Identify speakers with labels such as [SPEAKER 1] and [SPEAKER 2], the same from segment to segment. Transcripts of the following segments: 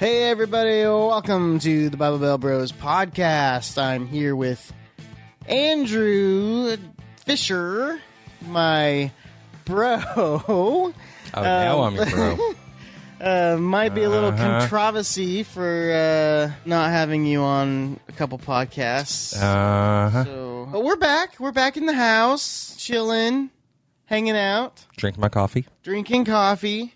[SPEAKER 1] Hey everybody, welcome to the Bible Bell Bros podcast. I'm here with Andrew Fisher, my bro.
[SPEAKER 2] Oh, now I'm your bro.
[SPEAKER 1] Might be a little controversy for not having you on a couple podcasts. But we're back. We're back in the house, chilling, hanging out.
[SPEAKER 2] Drinking my coffee.
[SPEAKER 1] Drinking coffee.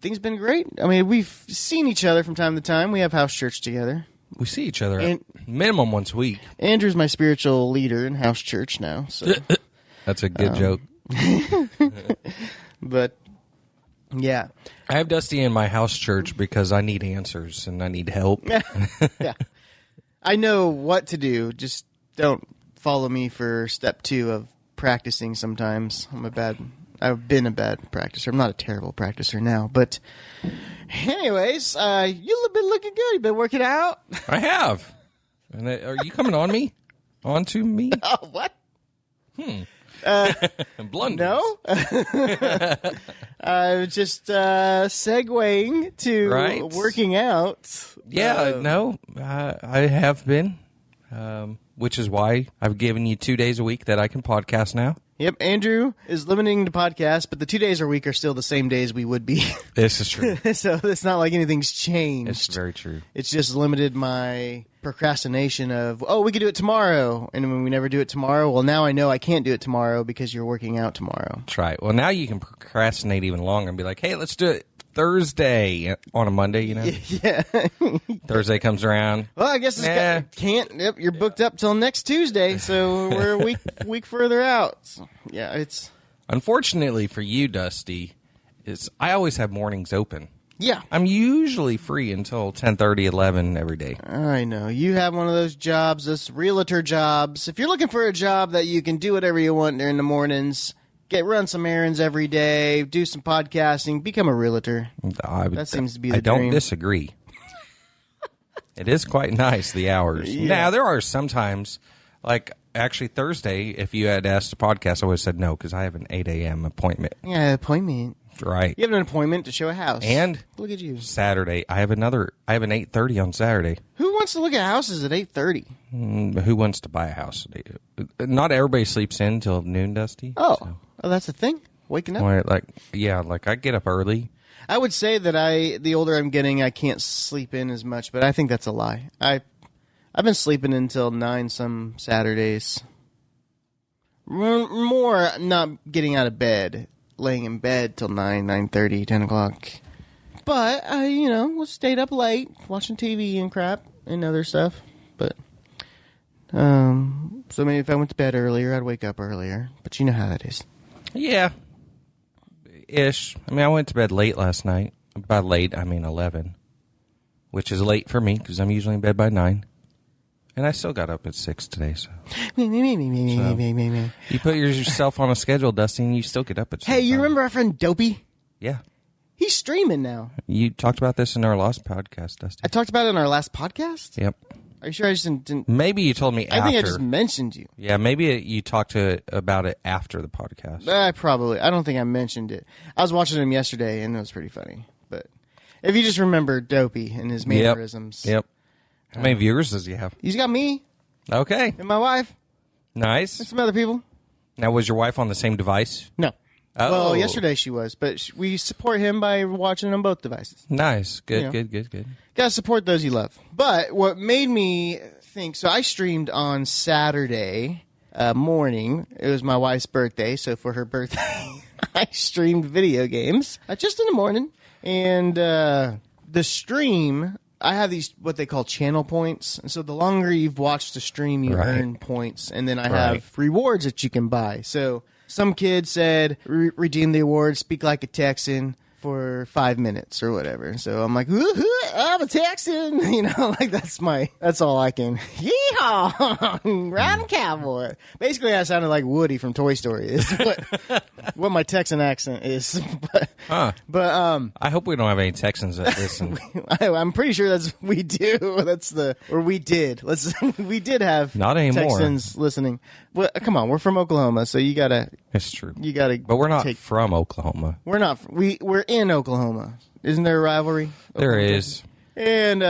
[SPEAKER 1] Things been great. I mean, we've seen each other from time to time. We have house church together.
[SPEAKER 2] We see each other minimum once a week.
[SPEAKER 1] Andrew's my spiritual leader in house church now. So
[SPEAKER 2] that's a good joke.
[SPEAKER 1] But, yeah.
[SPEAKER 2] I have Dusty in my house church because I need answers and I need help.
[SPEAKER 1] Yeah. I know what to do. Just don't follow me for step 2 of practicing sometimes. I've been a bad practicer. I'm not a terrible practicer now. But anyways, you've been looking good. You've been working out.
[SPEAKER 2] I have. And are you coming on me? Onto me?
[SPEAKER 1] Oh, what?
[SPEAKER 2] Blunders.
[SPEAKER 1] No. I was just segueing to working out.
[SPEAKER 2] Yeah, no. I have been. Which is why I've given you 2 days a week that I can podcast now.
[SPEAKER 1] Yep, Andrew is limiting the podcast, but the 2 days a week are still the same days we would be.
[SPEAKER 2] This is true.
[SPEAKER 1] So it's not like anything's changed.
[SPEAKER 2] It's very true.
[SPEAKER 1] It's just limited my procrastination of, we could do it tomorrow. And when we never do it tomorrow, well, now I know I can't do it tomorrow because you're working out tomorrow.
[SPEAKER 2] That's right. Well, now you can procrastinate even longer and be like, hey, let's do it Thursday on a Monday, you know?
[SPEAKER 1] Yeah.
[SPEAKER 2] Thursday comes around.
[SPEAKER 1] Well, I guess can't. Yep, you're booked up till next Tuesday, so we're a week further out. So, yeah, it's...
[SPEAKER 2] Unfortunately for you, Dusty, I always have mornings open.
[SPEAKER 1] Yeah.
[SPEAKER 2] I'm usually free until 10:30, 11 every day.
[SPEAKER 1] I know. You have one of those jobs, those realtor jobs. If you're looking for a job that you can do whatever you want during the mornings... run some errands every day, do some podcasting, become a realtor. That seems to be the dream.
[SPEAKER 2] I don't disagree. It is quite nice, the hours.
[SPEAKER 1] Yeah.
[SPEAKER 2] Now, there are sometimes, like actually Thursday, if you had asked a podcast, I would have said no because I have an 8 a.m. appointment.
[SPEAKER 1] Yeah, appointment.
[SPEAKER 2] Right.
[SPEAKER 1] You have an appointment to show a house.
[SPEAKER 2] And
[SPEAKER 1] look at you.
[SPEAKER 2] Saturday, I have an 8:30 on Saturday.
[SPEAKER 1] Who wants to look at houses at 8:30?
[SPEAKER 2] Who wants to buy a house? Not everybody sleeps in till noon, Dusty.
[SPEAKER 1] Oh, that's the thing? Waking up?
[SPEAKER 2] Like I get up early.
[SPEAKER 1] I would say that the older I'm getting, I can't sleep in as much, but I think that's a lie. I've been sleeping until 9 some Saturdays. More not getting out of bed, laying in bed till 9, 9:30, 10 o'clock. But I, stayed up late watching TV and crap and other stuff. But so maybe if I went to bed earlier, I'd wake up earlier. But you know how that is.
[SPEAKER 2] Yeah. Ish. I mean, I went to bed late last night. By late, I mean 11. Which is late for me because I'm usually in bed by 9. And I still got up at 6 today, so. You put yourself on a schedule, Dusty, and you still get up at 6.
[SPEAKER 1] Hey, you remember our friend Dopey?
[SPEAKER 2] Yeah.
[SPEAKER 1] He's streaming now.
[SPEAKER 2] You talked about this in our last podcast, Dusty.
[SPEAKER 1] I talked about it in our last podcast?
[SPEAKER 2] Yep.
[SPEAKER 1] Are you sure I just didn't?
[SPEAKER 2] Maybe you told me after.
[SPEAKER 1] I think I just mentioned you.
[SPEAKER 2] Yeah, maybe you talked about it after the podcast.
[SPEAKER 1] I don't think I mentioned it. I was watching him yesterday, and it was pretty funny. But if you just remember Dopey and his mannerisms.
[SPEAKER 2] Yep. How many viewers does he have?
[SPEAKER 1] He's got me.
[SPEAKER 2] Okay.
[SPEAKER 1] And my wife.
[SPEAKER 2] Nice.
[SPEAKER 1] And some other people.
[SPEAKER 2] Now, was your wife on the same device?
[SPEAKER 1] No.
[SPEAKER 2] Oh.
[SPEAKER 1] Well, yesterday she was, but we support him by watching on both devices.
[SPEAKER 2] Nice. Good.
[SPEAKER 1] Gotta support those you love. But what made me think, so I streamed on Saturday morning. It was my wife's birthday, so for her birthday, I streamed video games just in the morning. And the stream, I have these, what they call channel points. And so the longer you've watched the stream, you earn points. And then I have rewards that you can buy. So some kid said, redeem the award, speak like a Texan for 5 minutes or whatever. So I'm like, woohoo, I'm a Texan. That's all I can. Yeehaw! Riding cowboy. Basically, I sounded like Woody from Toy Story. Is what my Texan accent is. But
[SPEAKER 2] I hope we don't have any Texans that listen.
[SPEAKER 1] I'm pretty sure we do. We did. We did have
[SPEAKER 2] not anymore.
[SPEAKER 1] Texans listening. Well, come on, we're from Oklahoma, so you gotta.
[SPEAKER 2] It's true.
[SPEAKER 1] You gotta.
[SPEAKER 2] But we're not from Oklahoma.
[SPEAKER 1] We're not. We're in Oklahoma. Isn't there a rivalry?
[SPEAKER 2] There is.
[SPEAKER 1] And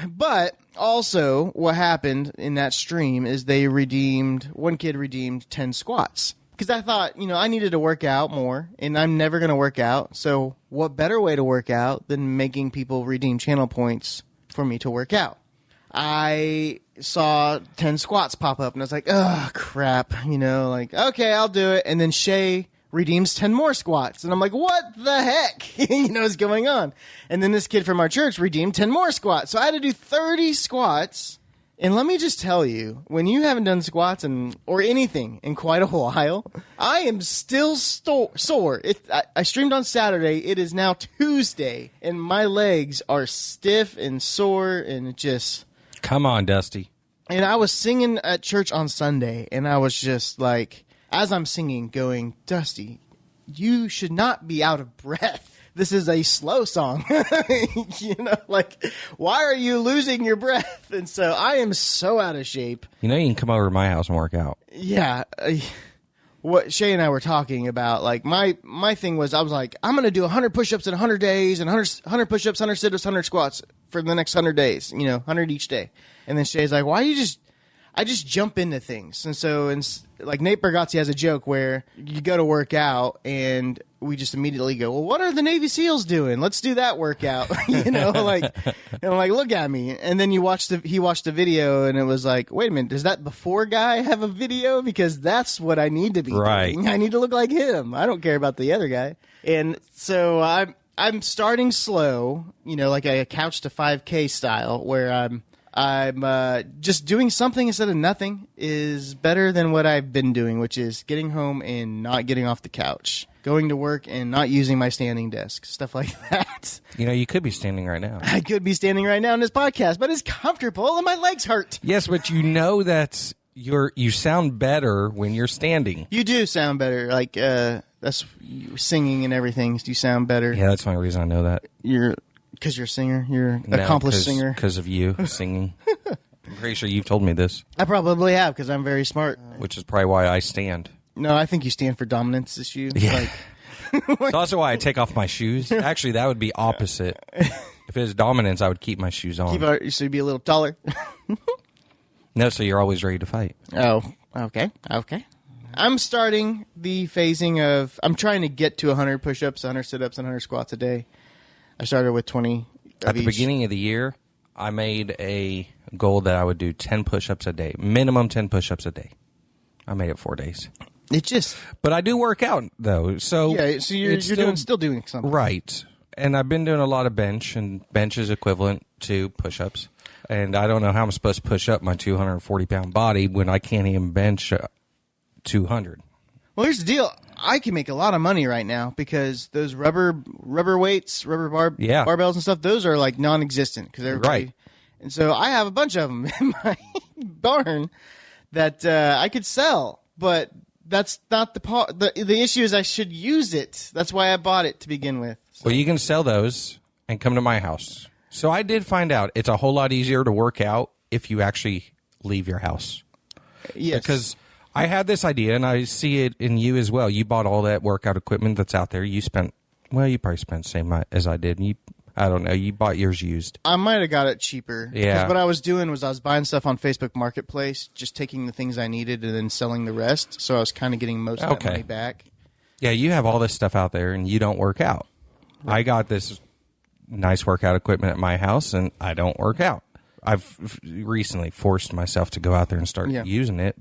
[SPEAKER 1] but also what happened in that stream is one kid redeemed 10 squats. Because I thought, I needed to work out more, and I'm never going to work out. So what better way to work out than making people redeem channel points for me to work out? I saw 10 squats pop up, and I was like, oh, crap. Okay, I'll do it. And then Shay redeems 10 more squats. And I'm like, what the heck? What's going on? And then this kid from our church redeemed 10 more squats. So I had to do 30 squats. And let me just tell you, when you haven't done squats or anything in quite a while, I am still sore. I streamed on Saturday. It is now Tuesday, and my legs are stiff and sore, and it just...
[SPEAKER 2] Come on, Dusty.
[SPEAKER 1] And I was singing at church on Sunday, and I was just like, as I'm singing, going, Dusty, you should not be out of breath. This is a slow song. Why are you losing your breath? And so I am so out of shape.
[SPEAKER 2] You can come over to my house and work out.
[SPEAKER 1] Yeah. What Shay and I were talking about, my thing was, I was like, I'm going to do 100 push-ups in 100 days and 100 push-ups, 100 sit-ups, 100 squats for the next 100 days, 100 each day. And then Shay's like, I just jump into things. And so, Nate Bargatze has a joke where you go to work out and we just immediately go, well, what are the Navy SEALs doing? Let's do that workout. And I'm like, look at me. And then he watched the video and it was like, wait a minute, does that before guy have a video? Because that's what I need to be doing. I need to look like him. I don't care about the other guy. And so I'm starting slow, like a couch to 5K style where I'm just doing something instead of nothing is better than what I've been doing, which is getting home and not getting off the couch, going to work and not using my standing desk, stuff like that.
[SPEAKER 2] You could be standing right now.
[SPEAKER 1] I could be standing right now in this podcast, but it's comfortable and my legs hurt.
[SPEAKER 2] Yes, but that you sound better when you're standing.
[SPEAKER 1] You do sound better. That's singing and everything. You sound better.
[SPEAKER 2] Yeah, that's the only reason I know that.
[SPEAKER 1] Because you're a singer? You're an accomplished singer?
[SPEAKER 2] Because of you singing. I'm pretty sure you've told me this.
[SPEAKER 1] I probably have, because I'm very smart.
[SPEAKER 2] Which is probably why I stand.
[SPEAKER 1] No, I think you stand for dominance issue.
[SPEAKER 2] Yeah. It's also why I take off my shoes. Actually, that would be opposite. If it was dominance, I would keep my shoes on.
[SPEAKER 1] So you'd be a little taller?
[SPEAKER 2] No, so you're always ready to fight.
[SPEAKER 1] Oh, okay. I'm starting the phasing of... I'm trying to get to 100 push-ups, 100 sit-ups, and 100 squats a day. I started with 20
[SPEAKER 2] At the beginning of the year, I made a goal that I would do 10 push-ups a day. Minimum 10 push-ups a day. I made it 4 days. But I do work out, though. So
[SPEAKER 1] yeah, so you're still doing something.
[SPEAKER 2] Right. And I've been doing a lot of bench, and bench is equivalent to push-ups. And I don't know how I'm supposed to push up my 240-pound body when I can't even bench 200.
[SPEAKER 1] Well, here's the deal. I can make a lot of money right now because those rubber weights, barbells and stuff, those are non-existent because they're
[SPEAKER 2] right.
[SPEAKER 1] And so I have a bunch of them in my barn that I could sell, but that's not the part. The issue is I should use it. That's why I bought it to begin with. So.
[SPEAKER 2] Well, you can sell those and come to my house. So I did find out it's a whole lot easier to work out if you actually leave your house.
[SPEAKER 1] Yes.
[SPEAKER 2] Because I had this idea, and I see it in you as well. You bought all that workout equipment that's out there. You probably spent the same as I did. I don't know. You bought yours used.
[SPEAKER 1] I might have got it cheaper.
[SPEAKER 2] Yeah.
[SPEAKER 1] Because what I was doing was I was buying stuff on Facebook Marketplace, just taking the things I needed and then selling the rest. So I was kind of getting most of that money back.
[SPEAKER 2] Yeah, you have all this stuff out there, and you don't work out. Right. I got this nice workout equipment at my house, and I don't work out. I've recently forced myself to go out there and start using it,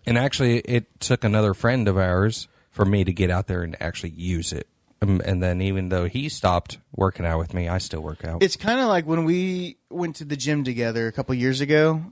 [SPEAKER 2] and actually it took another friend of ours for me to get out there and actually use it. And then even though he stopped working out with me, I still work out.
[SPEAKER 1] It's kind of like when we went to the gym together a couple years ago,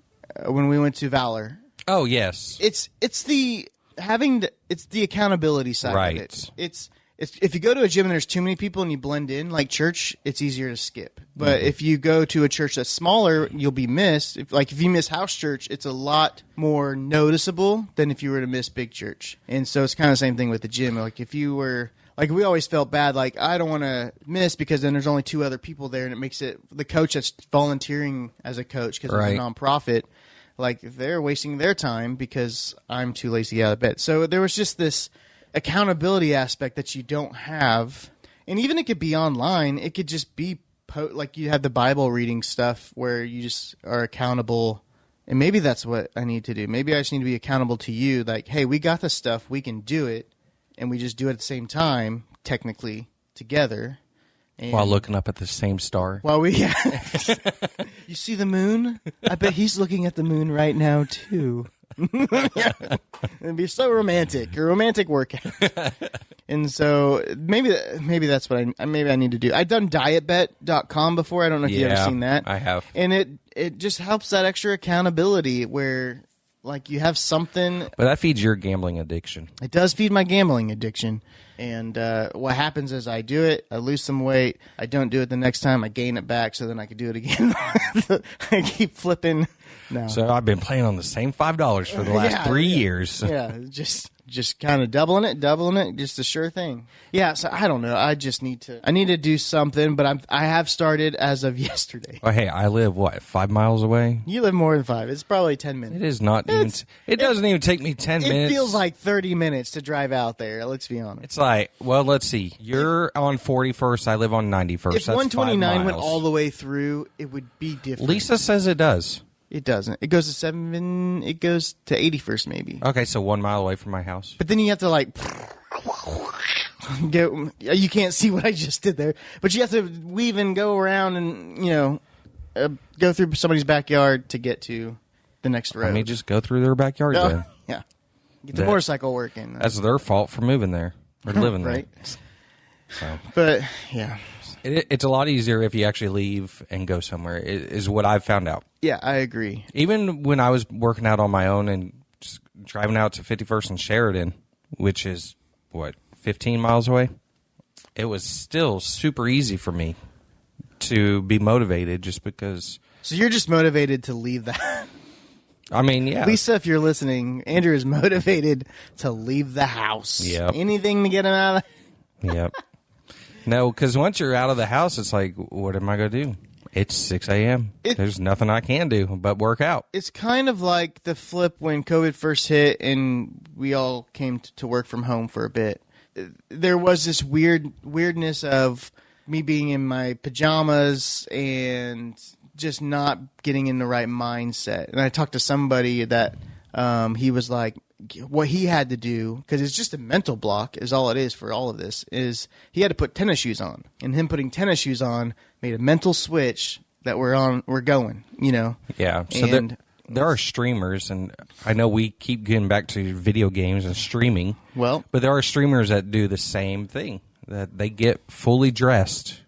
[SPEAKER 1] when we went to Valor.
[SPEAKER 2] Oh, yes.
[SPEAKER 1] It's the accountability side of it. if you go to a gym and there's too many people and you blend in, like church, it's easier to skip. But if you go to a church that's smaller, you'll be missed. If you miss house church, it's a lot more noticeable than if you were to miss big church. And so it's kind of the same thing with the gym. Like if you were, like we always felt bad, like I don't want to miss because then there's only 2 other people there, and it makes it the coach that's volunteering as a coach because it's a nonprofit. Like they're wasting their time because I'm too lazy to get out of bed. So there was just this accountability aspect that you don't have, and even it could be online. It could just be like you have the Bible reading stuff where you just are accountable, and maybe that's what I need to do. Maybe I just need to be accountable to you. Like, hey, we got the stuff, we can do it, and we just do it at the same time, technically together, and
[SPEAKER 2] while looking up at the same star.
[SPEAKER 1] While we, you see the moon? I bet he's looking at the moon right now too. It'd be so romantic, a romantic workout. And so maybe that's what I need to do. I've done dietbet.com before. I don't know if you've ever seen that.
[SPEAKER 2] I have.
[SPEAKER 1] And it just helps that extra accountability where like you have something.
[SPEAKER 2] But that feeds your gambling addiction.
[SPEAKER 1] It does feed my gambling addiction. And what happens is I do it, I lose some weight, I don't do it the next time, I gain it back, so then I can do it again. I keep flipping. No.
[SPEAKER 2] So I've been playing on the same $5 for the last 3 years.
[SPEAKER 1] Yeah, just kind of doubling it, just a sure thing. Yeah, so I don't know. I need to do something, but I have started as of yesterday.
[SPEAKER 2] Oh, hey, I live, 5 miles away?
[SPEAKER 1] You live more than 5. It's probably 10 minutes.
[SPEAKER 2] It is not even. It doesn't even take me 10 minutes.
[SPEAKER 1] It feels like 30 minutes to drive out there, let's be honest.
[SPEAKER 2] It's like, well, let's see. You're on 41st. I live on 91st.
[SPEAKER 1] If 129 went all the way through, it would be different.
[SPEAKER 2] Lisa says it does.
[SPEAKER 1] It doesn't. It goes to 7. It goes to 81st, maybe.
[SPEAKER 2] Okay, so 1 mile away from my house.
[SPEAKER 1] But then you have to like you can't see what I just did there. But you have to weave and go around and go through somebody's backyard to get to the next road.
[SPEAKER 2] Let me just go through their backyard then.
[SPEAKER 1] Yeah, get the motorcycle working.
[SPEAKER 2] That's their fault for moving there or living there.
[SPEAKER 1] Right.
[SPEAKER 2] So.
[SPEAKER 1] But yeah.
[SPEAKER 2] It's a lot easier if you actually leave and go somewhere, is what I've found out.
[SPEAKER 1] Yeah, I agree.
[SPEAKER 2] Even when I was working out on my own and just driving out to 51st and Sheridan, which is, 15 miles away, it was still super easy for me to be motivated just because. So
[SPEAKER 1] you're just motivated to leave that.
[SPEAKER 2] I mean, yeah.
[SPEAKER 1] Lisa, if you're listening, Andrew is motivated to leave the house.
[SPEAKER 2] Yep.
[SPEAKER 1] Anything to get him out of
[SPEAKER 2] the Yep. No, because once you're out of the house, it's like, what am I going to do? It's 6 a.m. There's nothing I can do but work out.
[SPEAKER 1] It's kind of like the flip when COVID first hit and we all came to work from home for a bit. There was this weirdness of me being in my pajamas and just not getting in the right mindset. And I talked to somebody that he was like, what he had to do, because it's just a mental block is all it is for all of this, is he had to put tennis shoes on. And him putting tennis shoes on made a mental switch that we're going,
[SPEAKER 2] Yeah. So there are streamers, and I know we keep getting back to video games and streaming.
[SPEAKER 1] Well,
[SPEAKER 2] but there are streamers that do the same thing, that they get fully dressed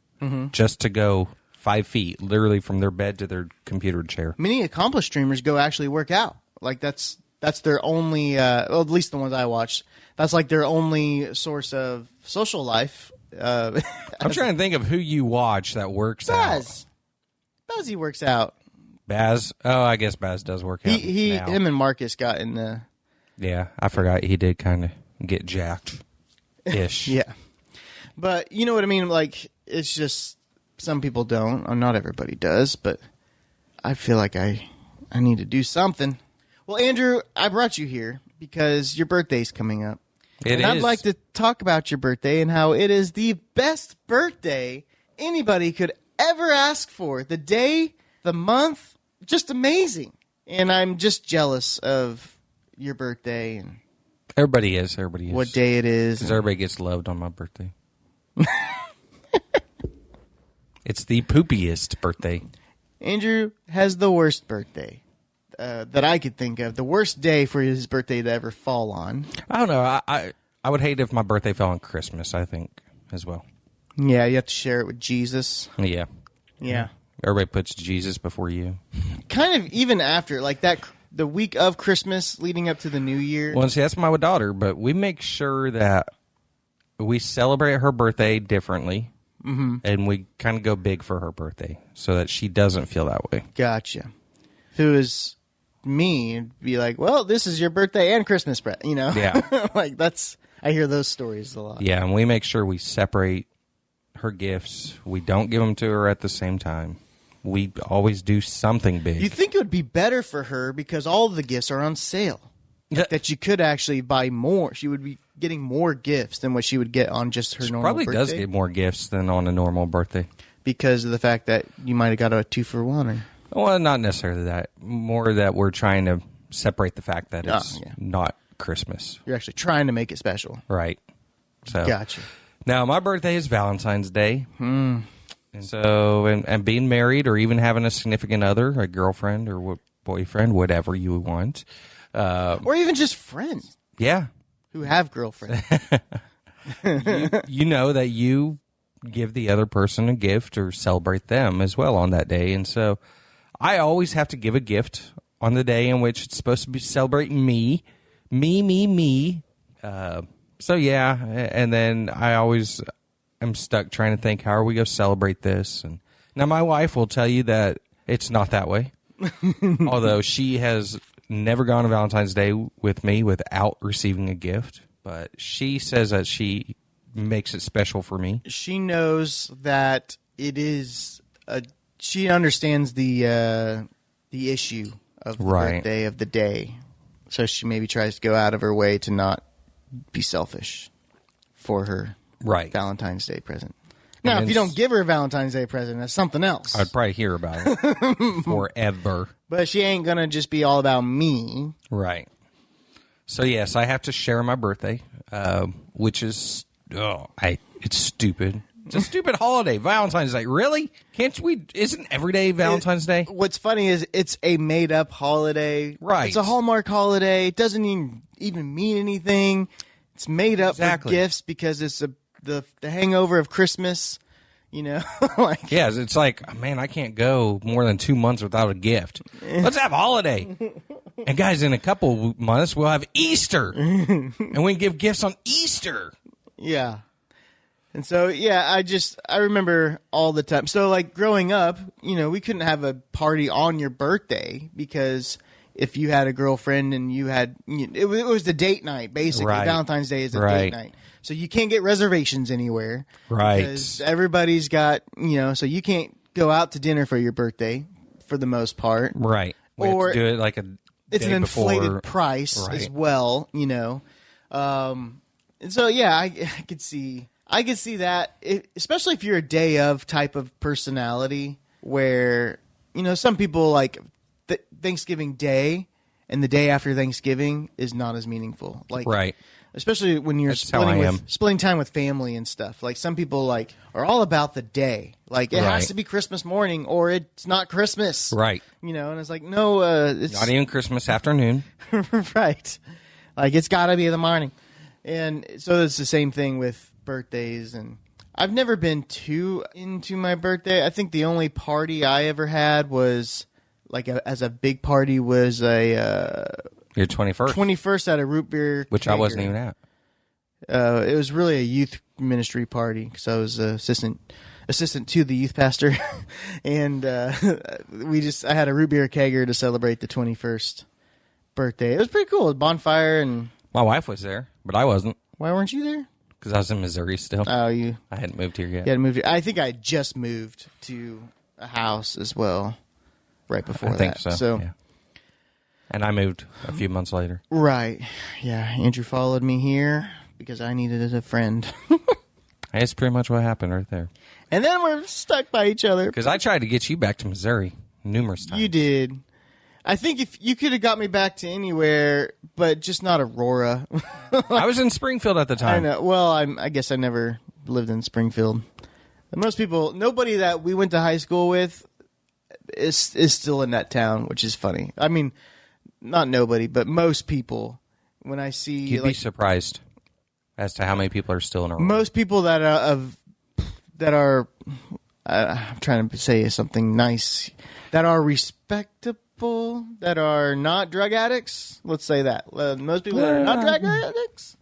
[SPEAKER 2] just to go 5 feet, literally from their bed to their computer chair.
[SPEAKER 1] Many accomplished streamers go actually work out. Like that's their only, well, at least the ones I watch, that's like their only source of social life.
[SPEAKER 2] I'm trying to think of who you watch that works out.
[SPEAKER 1] Bazzy works out.
[SPEAKER 2] Baz? Oh, I guess Baz does work out.
[SPEAKER 1] Him and Marcus got in the...
[SPEAKER 2] Yeah, I forgot he did kind of get jacked-ish.
[SPEAKER 1] Yeah. But you know what I mean? Like, it's just, some people don't. Or not everybody does, but I feel like I need to do something. Well, Andrew, I brought you here because your birthday's coming up. I'd like to talk about your birthday and how it is the best birthday anybody could ever ask for. The day, the month, just amazing. And I'm just jealous of your birthday. And
[SPEAKER 2] Everybody is.
[SPEAKER 1] What day it is.
[SPEAKER 2] Because everybody gets loved on my birthday. It's the poopiest birthday.
[SPEAKER 1] Andrew has the worst birthday. That I could think of, the worst day for his birthday to ever fall on.
[SPEAKER 2] I don't know. I would hate if my birthday fell on Christmas, I think, as well.
[SPEAKER 1] Yeah, you have to share it with Jesus.
[SPEAKER 2] Yeah.
[SPEAKER 1] Yeah.
[SPEAKER 2] Everybody puts Jesus before you.
[SPEAKER 1] Kind of even after, like that, the week of Christmas leading up to the New Year.
[SPEAKER 2] Well, see, that's my daughter, but we make sure that we celebrate her birthday differently, and we kind of go big for her birthday so that she doesn't feel that way.
[SPEAKER 1] Gotcha. If it was me, it'd be like, well, this is your birthday and Christmas present, you know?
[SPEAKER 2] Yeah.
[SPEAKER 1] Like, I hear those stories a lot.
[SPEAKER 2] Yeah, and we make sure we separate her gifts. We don't give them to her at the same time. We always do something big.
[SPEAKER 1] You think it would be better for her because all the gifts are on sale. That you could actually buy more. She would be getting more gifts than what she would get on just her normal
[SPEAKER 2] probably
[SPEAKER 1] birthday.
[SPEAKER 2] does get more gifts than on a normal birthday.
[SPEAKER 1] Because of the fact that you might have got a 2-for-1.
[SPEAKER 2] Well, not necessarily that. More that we're trying to separate the fact that it's not Christmas.
[SPEAKER 1] You're actually trying to make it special.
[SPEAKER 2] Right. So
[SPEAKER 1] Gotcha.
[SPEAKER 2] Now, my birthday is Valentine's Day. And so, and being married or even having a significant other, a girlfriend or boyfriend, whatever you want.
[SPEAKER 1] Or even just friends.
[SPEAKER 2] Yeah.
[SPEAKER 1] Who have girlfriends.
[SPEAKER 2] you know that you give the other person a gift or celebrate them as well on that day. And so I always have to give a gift on the day in which it's supposed to be celebrating me. Me. So, yeah. And then I always am stuck trying to think, how are we going to celebrate this? And now my wife will tell you that it's not that way. Although she has never gone to Valentine's Day with me without receiving a gift. But she says that she makes it special for me.
[SPEAKER 1] She knows that it is she understands the issue of the birthday of the day. So she maybe tries to go out of her way to not be selfish for her Valentine's Day present. Now, if you don't give her a Valentine's Day present, that's something else.
[SPEAKER 2] I'd probably hear about it forever.
[SPEAKER 1] But she ain't going to just be all about me.
[SPEAKER 2] Right. So, yes, I have to share my birthday, which is, it's stupid. It's a stupid holiday. Valentine's Day. Really? Isn't every day Valentine's Day?
[SPEAKER 1] What's funny is it's a made-up holiday.
[SPEAKER 2] Right.
[SPEAKER 1] It's a Hallmark holiday. It doesn't even mean anything. It's made up for gifts because it's the hangover of Christmas, you know?
[SPEAKER 2] Yeah, it's like, man, I can't go more than 2 months without a gift. Let's have a holiday. And guys, in a couple months, we'll have Easter. And we can give gifts on Easter.
[SPEAKER 1] Yeah. And so, yeah, I remember all the time. So, like, growing up, you know, we couldn't have a party on your birthday because if you had a girlfriend and you had, it was the date night, basically.
[SPEAKER 2] Right.
[SPEAKER 1] Valentine's Day is a date night. So you can't get reservations anywhere.
[SPEAKER 2] Right.
[SPEAKER 1] Because everybody's got, so you can't go out to dinner for your birthday for the most part.
[SPEAKER 2] Right. We have to do it like a
[SPEAKER 1] it's
[SPEAKER 2] day
[SPEAKER 1] an inflated
[SPEAKER 2] before.
[SPEAKER 1] price as well, And so, yeah, I could see that, especially if you're a day of type of personality where, some people like Thanksgiving Day and the day after Thanksgiving is not as meaningful. Like,
[SPEAKER 2] right.
[SPEAKER 1] Especially when you're splitting time with family and stuff. Like some people are all about the day. Like it has to be Christmas morning or it's not Christmas.
[SPEAKER 2] Right.
[SPEAKER 1] And it's like, no, it's
[SPEAKER 2] not even Christmas afternoon.
[SPEAKER 1] Right. Like it's got to be in the morning. And so it's the same thing with birthdays. And I've never been too into my birthday. I think the only party I ever had was as a big party was
[SPEAKER 2] your 21st.
[SPEAKER 1] 21st at a root beer
[SPEAKER 2] Which
[SPEAKER 1] kegger.
[SPEAKER 2] I wasn't even at.
[SPEAKER 1] It was really a youth ministry party because I was assistant to the youth pastor. And I had a root beer kegger to celebrate the 21st birthday. It was pretty cool. Bonfire and...
[SPEAKER 2] My wife was there, but I wasn't.
[SPEAKER 1] Why weren't you there?
[SPEAKER 2] Because I was in Missouri still.
[SPEAKER 1] Oh,
[SPEAKER 2] I hadn't moved here yet.
[SPEAKER 1] You hadn't moved here. I think I had just moved to a house as well right before that.
[SPEAKER 2] I think so, yeah. And I moved a few months later.
[SPEAKER 1] Right. Yeah, Andrew followed me here because I needed a friend.
[SPEAKER 2] That's pretty much what happened right there.
[SPEAKER 1] And then we're stuck by each other.
[SPEAKER 2] Because I tried to get you back to Missouri numerous times.
[SPEAKER 1] You did. I think if you could have got me back to anywhere, but just not Aurora.
[SPEAKER 2] I was in Springfield at the time.
[SPEAKER 1] I know. Well, I guess I never lived in Springfield. Most people, nobody that we went to high school with is still in that town, which is funny. I mean, not nobody, but most people. When I see,
[SPEAKER 2] you'd be surprised as to how many people are still in Aurora.
[SPEAKER 1] Most people that are I'm trying to say something nice, that are respectable, that are not drug addicts. Let's say that most people that are not drug addicts.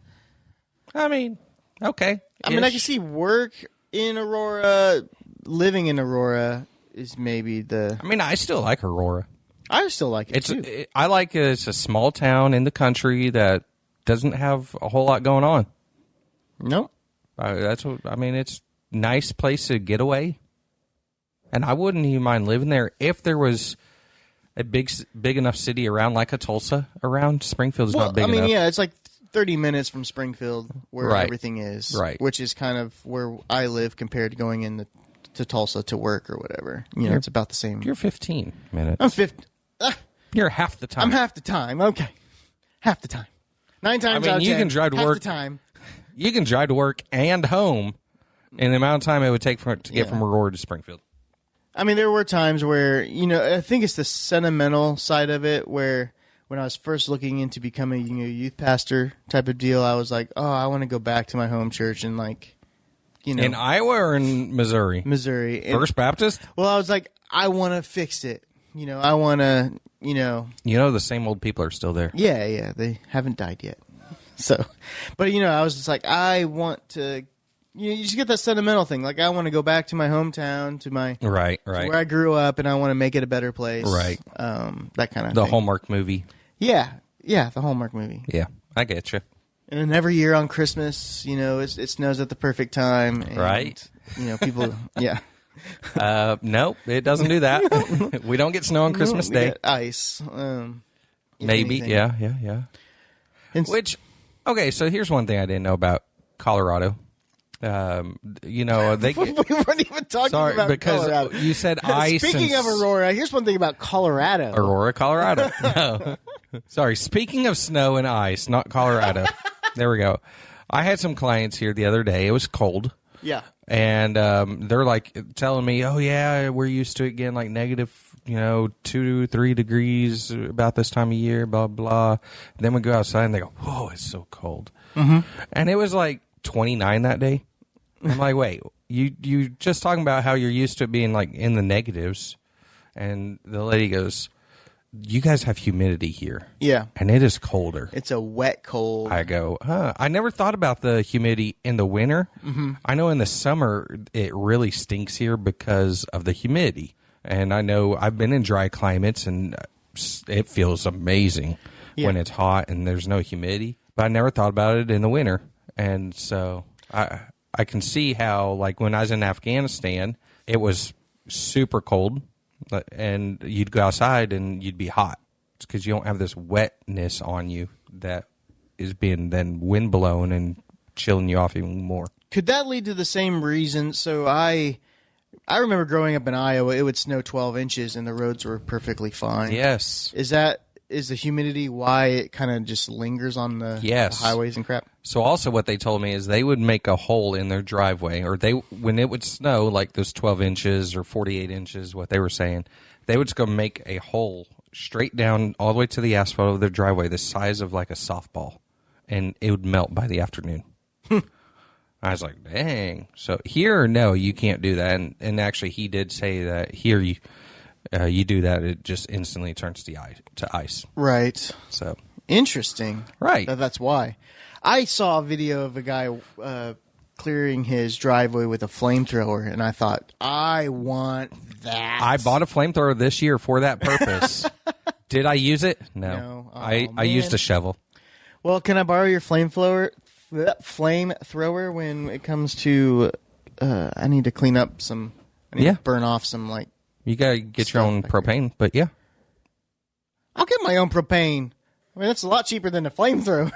[SPEAKER 2] I mean, okay.
[SPEAKER 1] I mean, I can see work in Aurora, living in Aurora is maybe the...
[SPEAKER 2] I mean, I still like Aurora.
[SPEAKER 1] I still like it, too.
[SPEAKER 2] I like it. It's a small town in the country that doesn't have a whole lot going on.
[SPEAKER 1] Nope.
[SPEAKER 2] It's a nice place to get away. And I wouldn't even mind living there if there was a big enough city around, like a Tulsa around. Springfield's not big enough.
[SPEAKER 1] Yeah, it's like 30 minutes from Springfield where
[SPEAKER 2] Right.
[SPEAKER 1] everything is.
[SPEAKER 2] Right.
[SPEAKER 1] Which is kind of where I live compared to going to Tulsa to work or whatever. You know, it's about the same.
[SPEAKER 2] You're 15 minutes.
[SPEAKER 1] I'm 50.
[SPEAKER 2] You're half the time.
[SPEAKER 1] I'm half the time. Okay. Half the time. 9 times out of 10.
[SPEAKER 2] You can drive to
[SPEAKER 1] half
[SPEAKER 2] work.
[SPEAKER 1] the time.
[SPEAKER 2] You can drive to work and home in the amount of time it would take to get from Aurora to Springfield.
[SPEAKER 1] I mean, there were times where, I think it's the sentimental side of it where when I was first looking into becoming a youth pastor type of deal, I was like, oh, I want to go back to my home church and
[SPEAKER 2] In Iowa or in Missouri?
[SPEAKER 1] Missouri.
[SPEAKER 2] First Baptist?
[SPEAKER 1] Well, I was like, I want to fix it. I want to,
[SPEAKER 2] the same old people are still there.
[SPEAKER 1] Yeah, they haven't died yet. So, but I was just like, I want to, you just get that sentimental thing. Like, I want to go back to my hometown, to my
[SPEAKER 2] right,
[SPEAKER 1] to where I grew up, and I want to make it a better place.
[SPEAKER 2] Right.
[SPEAKER 1] That kind of
[SPEAKER 2] the
[SPEAKER 1] thing.
[SPEAKER 2] Hallmark movie.
[SPEAKER 1] Yeah, the Hallmark movie.
[SPEAKER 2] Yeah, I get you.
[SPEAKER 1] And then every year on Christmas, it snows at the perfect time. And,
[SPEAKER 2] Right.
[SPEAKER 1] People, yeah.
[SPEAKER 2] Nope, it doesn't do that. We don't get snow on Christmas
[SPEAKER 1] We
[SPEAKER 2] Day.
[SPEAKER 1] get ice.
[SPEAKER 2] Maybe,
[SPEAKER 1] anything.
[SPEAKER 2] yeah.
[SPEAKER 1] Which,
[SPEAKER 2] okay, so here's one thing I didn't know about Colorado. They
[SPEAKER 1] we weren't even talking about
[SPEAKER 2] because
[SPEAKER 1] Colorado.
[SPEAKER 2] you said ice.
[SPEAKER 1] Speaking of Aurora, here's one thing about Colorado.
[SPEAKER 2] Aurora, Colorado. No. Sorry, speaking of snow and ice, not Colorado. There we go. I had some clients here the other day. It was cold.
[SPEAKER 1] Yeah.
[SPEAKER 2] And they're like telling me, oh, yeah, we're used to it getting like negative, 2 3 degrees about this time of year, blah, blah. Then we go outside and they go, whoa, it's so cold. Mm-hmm. And it was like 29 that day. I'm like, wait, you just talking about how you're used to it being like in the negatives. And the lady goes, you guys have humidity here.
[SPEAKER 1] Yeah.
[SPEAKER 2] And it is colder.
[SPEAKER 1] It's a wet cold.
[SPEAKER 2] I go, I never thought about the humidity in the winter. Mm-hmm. I know in the summer it really stinks here because of the humidity. And I know I've been in dry climates and it feels amazing when it's hot and there's no humidity. But I never thought about it in the winter. And so I can see how, like, when I was in Afghanistan, it was super cold. And you'd go outside and you'd be hot. It's because you don't have this wetness on you that is being then wind blown and chilling you off even more.
[SPEAKER 1] Could that lead to the same reason? So I remember growing up in Iowa, it would snow 12 inches and the roads were perfectly fine.
[SPEAKER 2] Yes.
[SPEAKER 1] Is the humidity why it kind of just lingers on the highways and crap?
[SPEAKER 2] So also what they told me is they would make a hole in their driveway, or when it would snow, like those 12 inches or 48 inches, what they were saying, they would just go make a hole straight down all the way to the asphalt of their driveway, the size of like a softball, and it would melt by the afternoon. I was like, dang. So here, no, you can't do that. And actually, he did say that here you do that, it just instantly turns to ice.
[SPEAKER 1] Right.
[SPEAKER 2] So
[SPEAKER 1] interesting.
[SPEAKER 2] Right.
[SPEAKER 1] That's why. I saw a video of a guy clearing his driveway with a flamethrower, and I thought, I want that.
[SPEAKER 2] I bought a flamethrower this year for that purpose. Did I use it? No.
[SPEAKER 1] Oh,
[SPEAKER 2] I used a shovel.
[SPEAKER 1] Well, can I borrow your flamethrower when it comes to I need to clean up some, I need to burn off some, like,
[SPEAKER 2] you gotta get your own propane, but yeah.
[SPEAKER 1] I'll get my own propane. I mean, that's a lot cheaper than a flamethrower.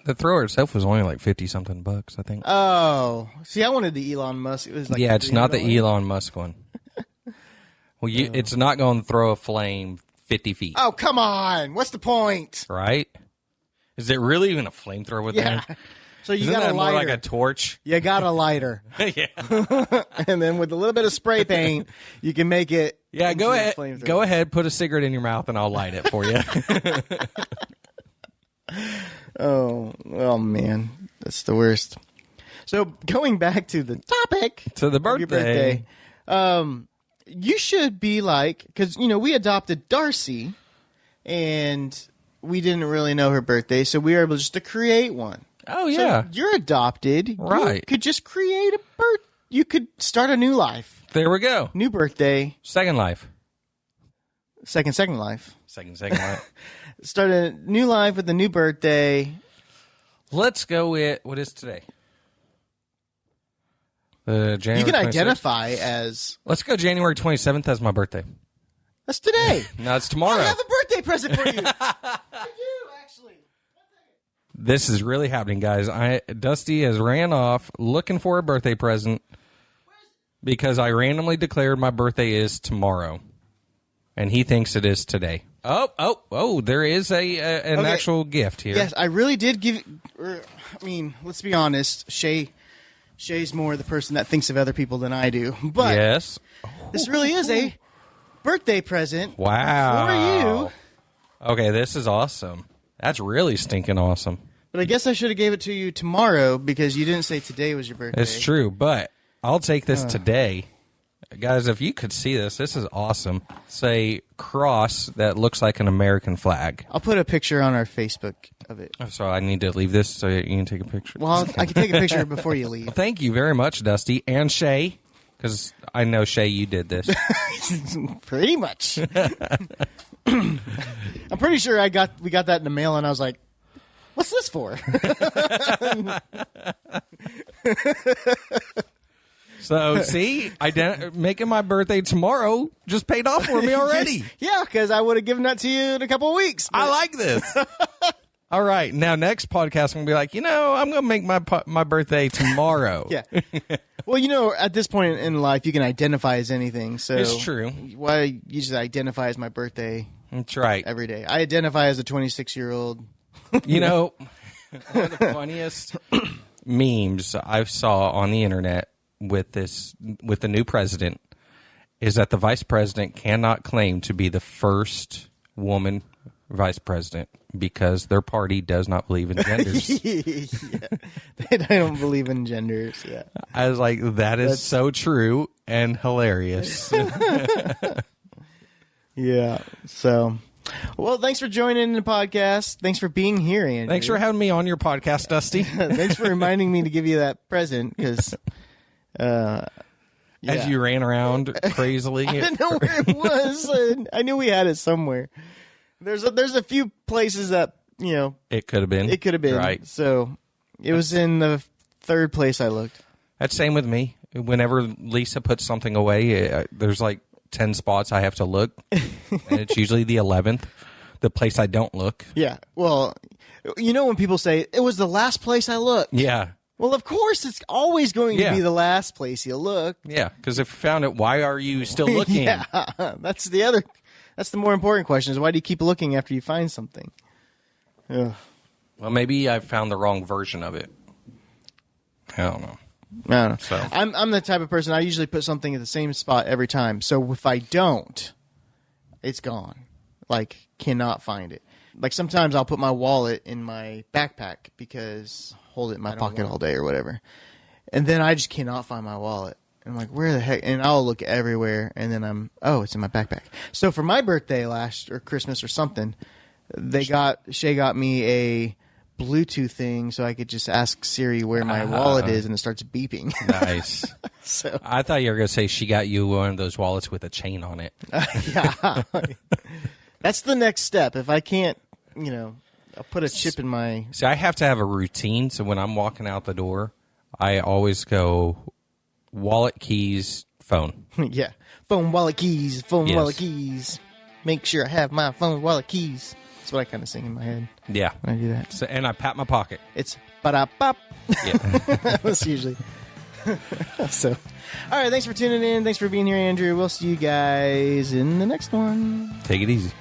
[SPEAKER 2] The thrower itself was only like $50-something, I think.
[SPEAKER 1] Oh, see, I wanted the Elon Musk. It was like
[SPEAKER 2] it's not the Elon Musk one. Well, it's not going to throw a flame 50 feet.
[SPEAKER 1] Oh, come on! What's the point?
[SPEAKER 2] Right? Is it really even a flamethrower with there?
[SPEAKER 1] So you
[SPEAKER 2] Isn't
[SPEAKER 1] got
[SPEAKER 2] that
[SPEAKER 1] a
[SPEAKER 2] more
[SPEAKER 1] lighter.
[SPEAKER 2] like a torch?
[SPEAKER 1] You got a lighter.
[SPEAKER 2] Yeah.
[SPEAKER 1] And then with a little bit of spray paint, you can make it.
[SPEAKER 2] Yeah, go ahead. Go ahead. Put a cigarette in your mouth, and I'll light it for you.
[SPEAKER 1] Oh man, that's the worst. So going back to the topic,
[SPEAKER 2] to the
[SPEAKER 1] of your birthday, you should be like, because we adopted Darcy, and we didn't really know her birthday, so we were able just to create one.
[SPEAKER 2] Oh, yeah.
[SPEAKER 1] So you're adopted.
[SPEAKER 2] Right.
[SPEAKER 1] You could just create a birth. You could start a new life.
[SPEAKER 2] There we go.
[SPEAKER 1] New birthday.
[SPEAKER 2] Second life.
[SPEAKER 1] Second life.
[SPEAKER 2] Second life.
[SPEAKER 1] Start a new life with a new birthday.
[SPEAKER 2] Let's go with, what is today? January
[SPEAKER 1] You can
[SPEAKER 2] 26th.
[SPEAKER 1] identify as...
[SPEAKER 2] Let's go January 27th as my birthday.
[SPEAKER 1] That's today.
[SPEAKER 2] No, it's tomorrow.
[SPEAKER 1] I have a birthday present for you. I do, actually.
[SPEAKER 2] This is really happening, guys. Dusty has ran off looking for a birthday present because I randomly declared my birthday is tomorrow, and he thinks it is today. Oh! There is an actual gift here.
[SPEAKER 1] Yes, I really did give. I mean, let's be honest. Shay's more the person that thinks of other people than I do. But
[SPEAKER 2] yes,
[SPEAKER 1] this really is a birthday present.
[SPEAKER 2] Wow.
[SPEAKER 1] For you.
[SPEAKER 2] Okay, this is awesome. That's really stinking awesome.
[SPEAKER 1] But I guess I should have gave it to you tomorrow because you didn't say today was your birthday.
[SPEAKER 2] It's true, but I'll take this today. Guys, if you could see this is awesome. It's a cross that looks like an American flag.
[SPEAKER 1] I'll put a picture on our Facebook of it.
[SPEAKER 2] So I need to leave this so you can take a picture?
[SPEAKER 1] Well, I can take a picture before you leave.
[SPEAKER 2] Thank you very much, Dusty, and Shay, because I know, Shay, you did this.
[SPEAKER 1] Pretty much. I'm pretty sure we got that in the mail, and I was like, what's this for?
[SPEAKER 2] So, see, making my birthday tomorrow just paid off for me already.
[SPEAKER 1] Yeah, because I would have given that to you in a couple of weeks.
[SPEAKER 2] I like this. All right, now next podcast, I'm going to be like, I'm going to make my birthday tomorrow.
[SPEAKER 1] Yeah. Well, at this point in life, you can identify as anything. So
[SPEAKER 2] It's true.
[SPEAKER 1] Why you just identify as my birthday
[SPEAKER 2] That's right.
[SPEAKER 1] every day. I identify as a 26-year-old.
[SPEAKER 2] One of the funniest memes I saw on the internet with the new president is that the vice president cannot claim to be the first woman vice president because their party does not believe in genders.
[SPEAKER 1] Yeah. They don't believe in genders. Yeah.
[SPEAKER 2] I was like, that's so true and hilarious.
[SPEAKER 1] Yeah. So, well, thanks for joining the podcast. Thanks for being here, Andrew.
[SPEAKER 2] Thanks for having me on your podcast, Dusty.
[SPEAKER 1] Thanks for reminding me to give you that present because...
[SPEAKER 2] As you ran around crazily.
[SPEAKER 1] I didn't know where it was. I knew we had it somewhere. There's a few places that,
[SPEAKER 2] It could have been.
[SPEAKER 1] it could have been.
[SPEAKER 2] Right.
[SPEAKER 1] So it was in the third place I looked.
[SPEAKER 2] That's same with me. Whenever Lisa puts something away, there's like 10 spots I have to look, and it's usually the 11th, the place I don't look.
[SPEAKER 1] Yeah. Well, when people say, it was the last place I looked.
[SPEAKER 2] Yeah.
[SPEAKER 1] Well, of course, it's always going to be the last place you look.
[SPEAKER 2] Yeah, because if you found it, why are you still looking?
[SPEAKER 1] Yeah. That's the more important question is why do you keep looking after you find something? Ugh.
[SPEAKER 2] Well, maybe I found the wrong version of it. I don't know.
[SPEAKER 1] I don't know.
[SPEAKER 2] So.
[SPEAKER 1] I'm the type of person, I usually put something at the same spot every time. So if I don't, it's gone. Like, cannot find it. Like, sometimes I'll put my wallet in my backpack because hold it in my pocket all day or whatever. And then I just cannot find my wallet. And I'm like, where the heck? And I'll look everywhere. And then it's in my backpack. So for my birthday or Christmas or something, Shay got me a Bluetooth thing so I could just ask Siri where my wallet is and it starts beeping.
[SPEAKER 2] Nice.
[SPEAKER 1] So
[SPEAKER 2] I thought you were going to say she got you one of those wallets with a chain on it.
[SPEAKER 1] Yeah. That's the next step. If I can't, I'll put a chip in my...
[SPEAKER 2] See, I have to have a routine, so when I'm walking out the door, I always go wallet, keys, phone.
[SPEAKER 1] Yeah. Phone, wallet, keys. Phone, wallet, keys. Make sure I have my phone, wallet, keys. That's what I kind of sing in my head
[SPEAKER 2] Yeah.
[SPEAKER 1] when I do that.
[SPEAKER 2] So, and I pat my pocket.
[SPEAKER 1] It's ba-da-bop.
[SPEAKER 2] Yeah.
[SPEAKER 1] That's usually... So, all right, thanks for tuning in. Thanks for being here, Andrew. We'll see you guys in the next one.
[SPEAKER 2] Take it easy.